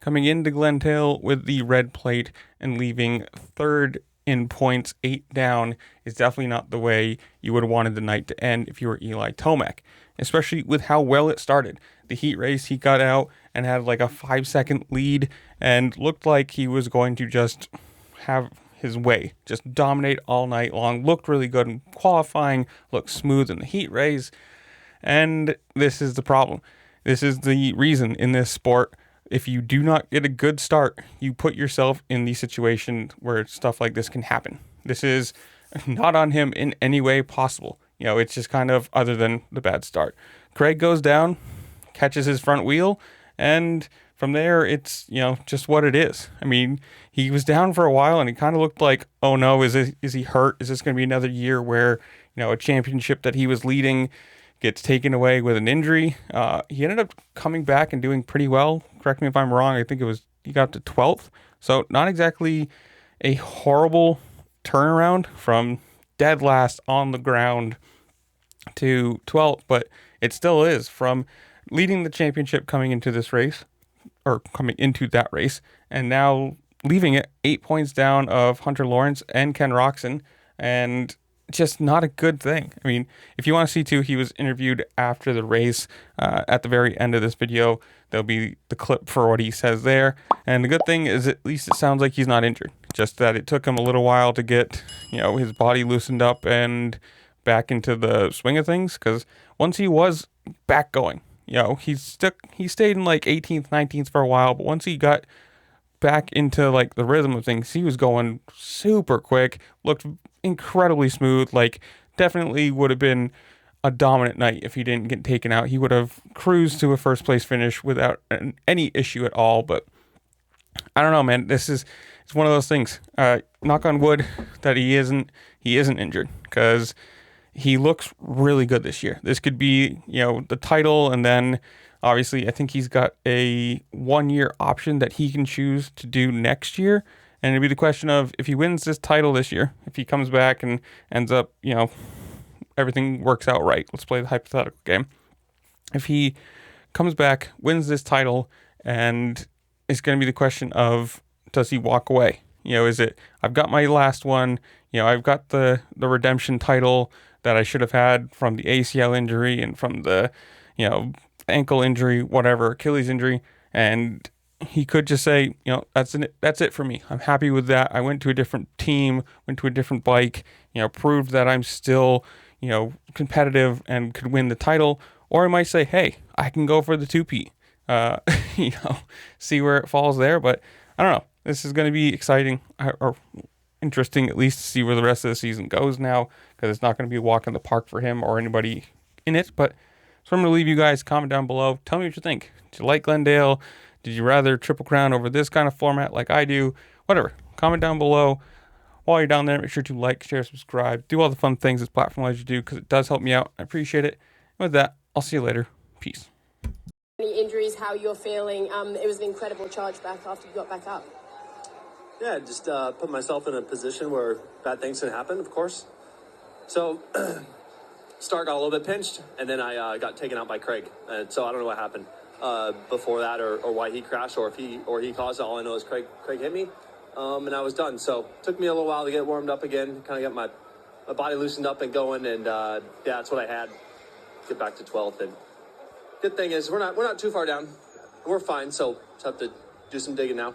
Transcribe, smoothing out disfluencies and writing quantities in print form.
coming into Glendale with the red plate and leaving third in points, 8 down, is definitely not the way you would have wanted the night to end if you were Eli Tomac, especially with how well it started. The heat race, he got out and had like a 5-second lead and looked like he was going to just have his way, just dominate all night long, looked really good in qualifying, looked smooth in the heat race, and this is the problem. This is the reason in this sport, if you do not get a good start, you put yourself in the situation where stuff like this can happen. This is not on him in any way possible. It's just kind of other than the bad start. Craig goes down, catches his front wheel, and from there, it's, just what it is. I mean, he was down for a while and he kind of looked like, oh no, is he hurt? Is this going to be another year where, a championship that he was leading gets taken away with an injury? He ended up coming back and doing pretty well. Correct me if I'm wrong. I think he got to 12th. So not exactly a horrible turnaround from dead last on the ground to 12th, but it still is from leading the championship coming into this race, or coming into that race, and now leaving it 8 points down of Hunter Lawrence and Ken Roxon, and just not a good thing. I mean, if you want to see too, he was interviewed after the race. At the very end of this video, there'll be the clip for what he says there. And the good thing is, at least it sounds like he's not injured. Just that it took him a little while to get, his body loosened up and back into the swing of things. Because once he was back going, he stayed in like 18th, 19th for a while. But once he got back into like the rhythm of things, he was going super quick, looked incredibly smooth, like definitely would have been a dominant night if he didn't get taken out. He would have cruised to a first place finish without any issue at all. But I don't know, man, it's one of those things. Knock on wood that he isn't injured, because he looks really good this year. This could be, the title, and then obviously I think he's got a 1-year option that he can choose to do next year. And it'd be the question of, if he wins this title this year, if he comes back and ends up, everything works out right. Let's play the hypothetical game. If he comes back, wins this title, and it's going to be the question of, does he walk away? Is it, I've got my last one, I've got the redemption title that I should have had from the ACL injury and from the, ankle injury, whatever, Achilles injury, and he could just say, that's it for me. I'm happy with that. I went to a different team, went to a different bike, proved that I'm still, competitive and could win the title. Or I might say, hey, I can go for the 2P, see where it falls there. But I don't know. This is going to be exciting, or interesting at least, to see where the rest of the season goes now, because it's not going to be a walk in the park for him or anybody in it. But so I'm going to leave you guys. Comment down below. Tell me what you think. Did you like Glendale? Did you rather Triple Crown over this kind of format like I do? Whatever. Comment down below. While you're down there, make sure to like, share, subscribe. Do all the fun things this platform lets you do, because it does help me out. I appreciate it. And with that, I'll see you later. Peace. Any injuries, how you're feeling? It was an incredible charge back after you got back up. Yeah, just put myself in a position where bad things can happen, of course. So, start got a little bit pinched, and then I got taken out by Craig. And so I don't know what happened before that, or why he crashed, or if he caused it. All I know is Craig hit me, and I was done. So it took me a little while to get warmed up again, kind of get my body loosened up and going, and yeah, that's what I had. Get back to 12th, and good thing is we're not too far down. We're fine, so just have to do some digging now.